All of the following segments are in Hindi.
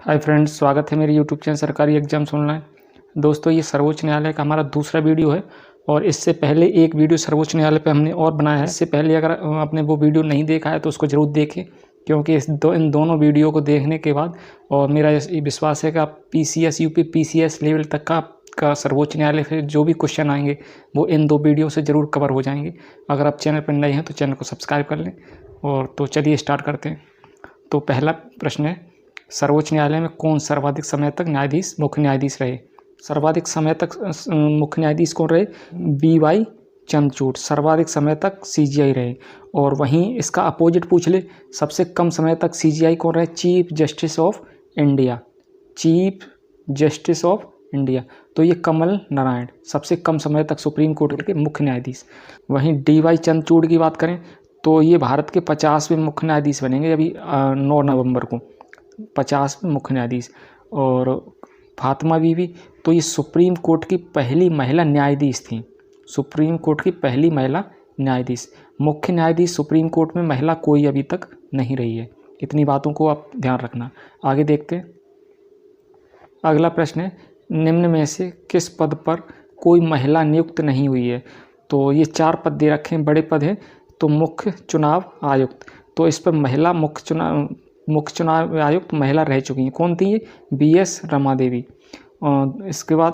हाय फ्रेंड्स, स्वागत है मेरे यूट्यूब चैनल सरकारी एग्जाम्स ऑनलाइन। दोस्तों, ये सर्वोच्च न्यायालय का हमारा दूसरा वीडियो है और इससे पहले एक वीडियो सर्वोच्च न्यायालय पे हमने और बनाया है। इससे पहले अगर आपने वो वीडियो नहीं देखा है तो उसको ज़रूर देखें, क्योंकि इन दोनों वीडियो को देखने के बाद और मेरा ये विश्वास है कि आप PCS UP PCS लेवल तक का सर्वोच्च न्यायालय से जो भी क्वेश्चन आएंगे वो इन दो वीडियो से ज़रूर कवर हो जाएंगे। अगर आप चैनल पर नए हैं तो चैनल को सब्सक्राइब कर लें। और तो चलिए स्टार्ट करते हैं। तो पहला प्रश्न है, सर्वोच्च न्यायालय में कौन सर्वाधिक समय तक मुख्य न्यायाधीश रहे? सर्वाधिक समय तक मुख्य न्यायाधीश कौन रहे? BY चंद्रचूड़ सर्वाधिक समय तक CGI रहे। और वहीं इसका अपोजिट पूछ ले, सबसे कम समय तक CGI कौन रहे? Chief justice of India. Chief justice of India तो ये कमल नारायण सबसे कम समय तक सुप्रीम कोर्ट के मुख्य न्यायाधीश। वहीं DY चंद्रचूड़ की बात करें तो ये भारत के 50वें मुख्य न्यायाधीश बनेंगे अभी 9 नवंबर को, 50वें मुख्य न्यायाधीश। और फातिमा बीवी तो ये सुप्रीम कोर्ट की पहली महिला न्यायाधीश थी। सुप्रीम कोर्ट की पहली महिला न्यायाधीश। मुख्य न्यायाधीश सुप्रीम कोर्ट में महिला कोई अभी तक नहीं रही है। इतनी बातों को आप ध्यान रखना। आगे देखते हैं। अगला प्रश्न है, निम्न में से किस पद पर कोई महिला नियुक्त नहीं हुई है? तो ये 4 पद दे रखे हैं, बड़े पद हैं। तो मुख्य चुनाव आयुक्त, तो इस पर महिला मुख्य चुनाव आयुक्त महिला रह चुकी हैं। कौन थी ये? BS रमा देवी। इसके बाद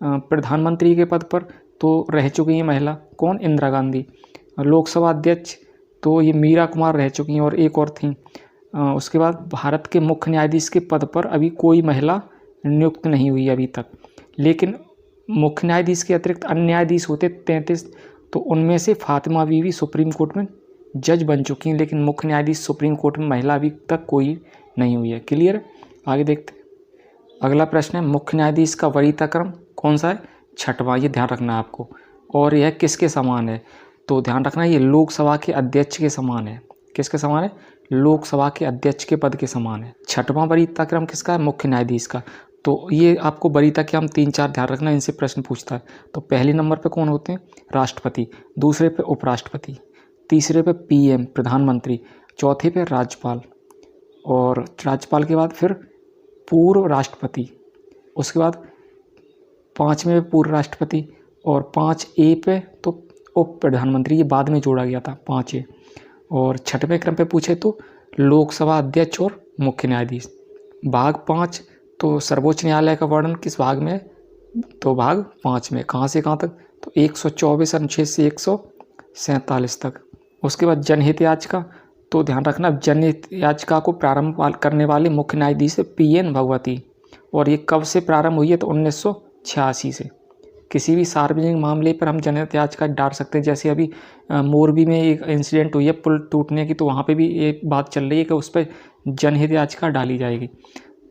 प्रधानमंत्री के पद पर तो रह चुकी हैं महिला। कौन? इंदिरा गांधी। लोकसभा अध्यक्ष तो ये मीरा कुमार रह चुकी हैं और एक और थी। उसके बाद भारत के मुख्य न्यायाधीश के पद पर अभी कोई महिला नियुक्त नहीं हुई अभी तक। लेकिन मुख्य न्यायाधीश के अतिरिक्त अन्य न्यायाधीश होते 33, तो उनमें से फातिमा बीवी सुप्रीम कोर्ट में जज बन चुकी हैं, लेकिन मुख्य न्यायाधीश सुप्रीम कोर्ट में महिला अभी तक कोई नहीं हुई है। क्लियर है? आगे देखते हैं। अगला प्रश्न है, मुख्य न्यायाधीश का वरीयता क्रम कौन सा है? 6वां। ये ध्यान रखना है आपको। और यह किसके समान है? तो ध्यान रखना, ये लोकसभा के अध्यक्ष के समान है। किसके समान है? लोकसभा के अध्यक्ष के पद के समान है। 6वां वरीयता क्रम किसका है? मुख्य न्यायाधीश का। तो ये आपको वरीयता क्रम 3-4 ध्यान रखना, इनसे प्रश्न पूछता है। तो पहले नंबर पे कौन होते हैं? राष्ट्रपति। दूसरे पे उपराष्ट्रपति। तीसरे पे PM प्रधानमंत्री। चौथे पे राज्यपाल। और राज्यपाल के बाद फिर पूर्व राष्ट्रपति। उसके बाद 5वें पे पूर्व राष्ट्रपति। और 5A पे तो उप प्रधानमंत्री, ये बाद में जोड़ा गया था 5A। और 6वें क्रम पे पूछे तो लोकसभा अध्यक्ष और मुख्य न्यायाधीश। भाग 5 तो सर्वोच्च न्यायालय का वर्णन किस भाग में है? तो भाग 5 में। कहाँ से कहाँ तक? तो 124 अनुच्छेद से 147 तक। उसके बाद जनहित याचिका, तो ध्यान रखना, जनहित याचिका को प्रारंभ करने वाले मुख्य न्यायाधीश PN भगवती। और ये कब से प्रारंभ हुई है? तो 1986 से। किसी भी सार्वजनिक मामले पर हम जनहित याचिका डाल सकते हैं। जैसे अभी मोरबी में एक इंसिडेंट हुई है पुल टूटने की, तो वहाँ पे भी एक बात चल रही है कि उस पर जनहित याचिका डाली जाएगी।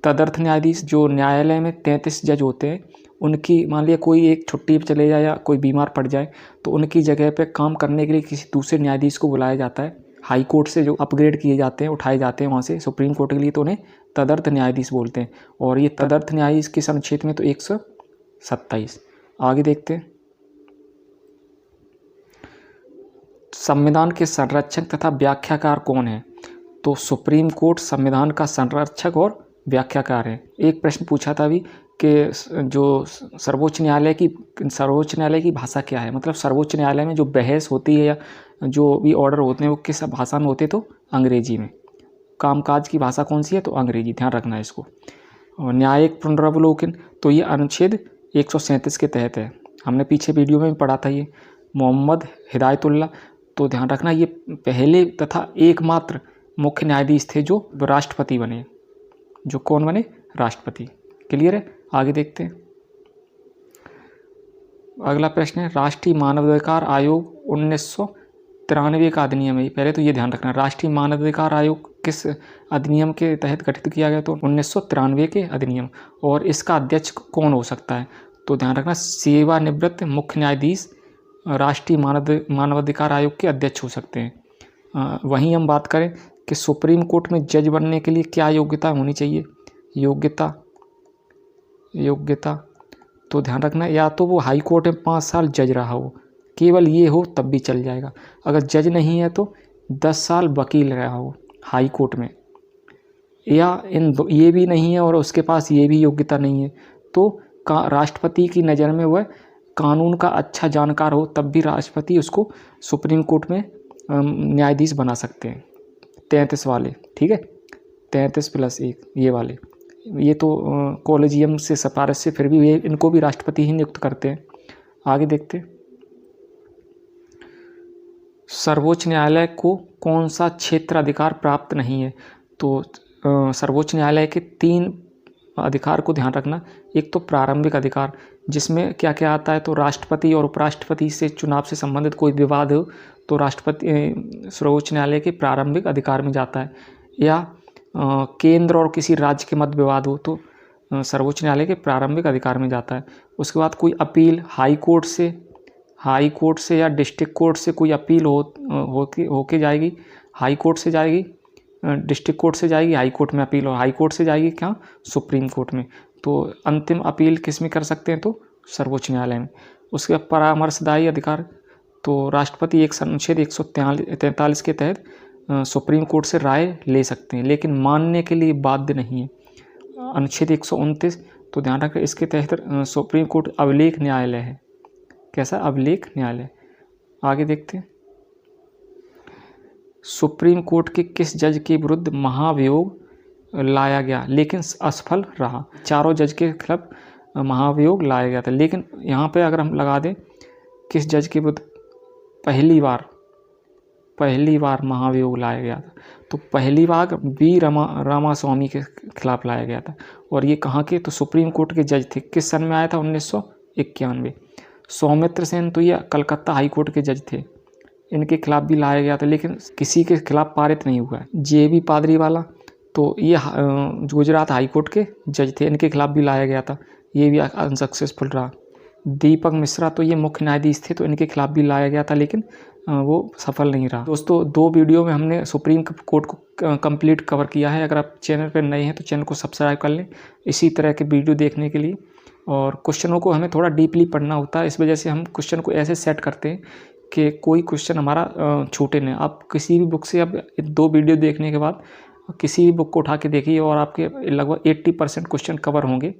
तदर्थ न्यायाधीश, जो न्यायालय में 33 जज होते हैं, उनकी मान लिया कोई एक छुट्टी पर चले जाए या कोई बीमार पड़ जाए तो उनकी जगह पे काम करने के लिए किसी दूसरे न्यायाधीश को बुलाया जाता है। हाई कोर्ट से जो अपग्रेड किए जाते हैं, उठाए जाते हैं वहाँ से सुप्रीम कोर्ट के लिए, तो उन्हें तदर्थ न्यायाधीश बोलते हैं। और ये तदर्थ न्यायाधीश किस अनुच्छेद में? तो 127। आगे देखते हैं। संविधान के संरक्षक तथा व्याख्याकार कौन है? तो सुप्रीम कोर्ट संविधान का संरक्षक और व्याख्याकार है। एक प्रश्न पूछा था अभी कि जो सर्वोच्च न्यायालय की भाषा क्या है? मतलब सर्वोच्च न्यायालय में जो बहस होती है या जो भी ऑर्डर होते हैं वो किस भाषा में होते? तो अंग्रेजी में। कामकाज की भाषा कौन सी है? तो अंग्रेजी। ध्यान रखना है इसको। और न्यायिक पुनरावलोकन, तो ये अनुच्छेद 137 के तहत है। हमने पीछे वीडियो में भी पढ़ा था ये। मोहम्मद हिदायतुल्लाह, तो ध्यान रखना, ये पहले तथा एकमात्र मुख्य न्यायाधीश थे जो राष्ट्रपति बने। जो कौन बने? राष्ट्रपति। क्लियर है? आगे देखते हैं। अगला प्रश्न है, राष्ट्रीय मानवाधिकार आयोग 1993 का अधिनियम है। पहले तो ये ध्यान रखना, राष्ट्रीय मानवाधिकार आयोग किस अधिनियम के तहत गठित किया गया? तो 1993 के अधिनियम। और इसका अध्यक्ष कौन हो सकता है? तो ध्यान रखना, सेवानिवृत्त मुख्य न्यायाधीश राष्ट्रीय मानवाधिकार आयोग के अध्यक्ष हो सकते हैं। वहीं हम बात करें कि सुप्रीम कोर्ट में जज बनने के लिए क्या योग्यता होनी चाहिए? योग्यता तो ध्यान रखना, या तो वो हाई कोर्ट में 5 साल जज रहा हो, केवल ये हो तब भी चल जाएगा। अगर जज नहीं है तो 10 साल वकील रहा हो हाई कोर्ट में। या ये भी नहीं है और उसके पास ये भी योग्यता नहीं है, तो राष्ट्रपति की नज़र में वह कानून का अच्छा जानकार हो, तब भी राष्ट्रपति उसको सुप्रीम कोर्ट में न्यायाधीश बना सकते हैं। 33 वाले, ठीक है, 33+1 ये वाले, ये तो कॉलेजियम से सिफारिश से, फिर भी ये इनको भी राष्ट्रपति ही नियुक्त करते हैं। आगे देखते हैं, सर्वोच्च न्यायालय को कौन सा क्षेत्र अधिकार प्राप्त नहीं है। तो सर्वोच्च न्यायालय के 3 अधिकार को ध्यान रखना। एक तो प्रारंभिक अधिकार, जिसमें क्या क्या आता है, तो राष्ट्रपति और उपराष्ट्रपति से चुनाव से संबंधित कोई विवाद हो तो राष्ट्रपति सर्वोच्च न्यायालय के प्रारंभिक अधिकार में जाता है, या केंद्र और किसी राज्य के मध्य विवाद हो तो सर्वोच्च न्यायालय के प्रारंभिक अधिकार में जाता है। उसके बाद कोई अपील हाई कोर्ट से या डिस्ट्रिक्ट कोर्ट से कोई अपील होके जाएगी, हाई कोर्ट से जाएगी, डिस्ट्रिक्ट कोर्ट से जाएगी, हाई कोर्ट में अपील, और हाई कोर्ट से जाएगी क्या, सुप्रीम कोर्ट में। तो अंतिम अपील किस में कर सकते हैं, तो सर्वोच्च न्यायालय में। उसके बाद परामर्शदायी अधिकार, तो राष्ट्रपति एक अनुच्छेद 143 के तहत सुप्रीम कोर्ट से राय ले सकते हैं, लेकिन मानने के लिए बाध्य नहीं है। अनुच्छेद 129, तो ध्यान रखें, इसके तहत सुप्रीम कोर्ट अभिलेख न्यायालय है। कैसा, अभिलेख न्यायालय। आगे देखते हैं, सुप्रीम कोर्ट के किस जज के विरुद्ध महाभियोग लाया गया लेकिन असफल रहा। चारों जज के खिलाफ महाभियोग लाया गया था, लेकिन यहाँ पे अगर हम लगा दें किस जज के विरुद्ध पहली बार महाभियोग लाया गया था, तो पहली बार बी रामास्वामी के खिलाफ लाया गया था। और ये कहाँ के, तो सुप्रीम कोर्ट के जज थे। किस सन में आया था, 1991। सौमित्र सेन, तो ये कलकत्ता हाई कोर्ट के जज थे, इनके खिलाफ भी लाया गया था, लेकिन किसी के खिलाफ पारित नहीं हुआ है। JB पादरीवाला, तो ये गुजरात हाई कोर्ट के जज थे, इनके खिलाफ भी लाया गया था, ये भी अनसक्सेसफुल रहा। दीपक मिश्रा, तो ये मुख्य न्यायाधीश थे, तो इनके खिलाफ भी लाया गया था, लेकिन वो सफल नहीं रहा। दोस्तों 2 वीडियो में हमने सुप्रीम कोर्ट को कंप्लीट कवर किया है। अगर आप चैनल पर नए हैं तो चैनल को सब्सक्राइब कर लें इसी तरह के वीडियो देखने के लिए। और क्वेश्चनों को हमें थोड़ा डीपली पढ़ना होता है, इस वजह से हम क्वेश्चन को ऐसे सेट करते हैं कि कोई क्वेश्चन हमारा छूटे नहीं। आप किसी भी बुक से, अब 2 वीडियो देखने के बाद किसी भी बुक को उठा के देखिए और आपके लगभग 80% क्वेश्चन कवर होंगे।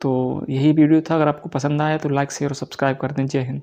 तो यही वीडियो था, अगर आपको पसंद आया तो लाइक शेयर और सब्सक्राइब कर दें। जय हिंद।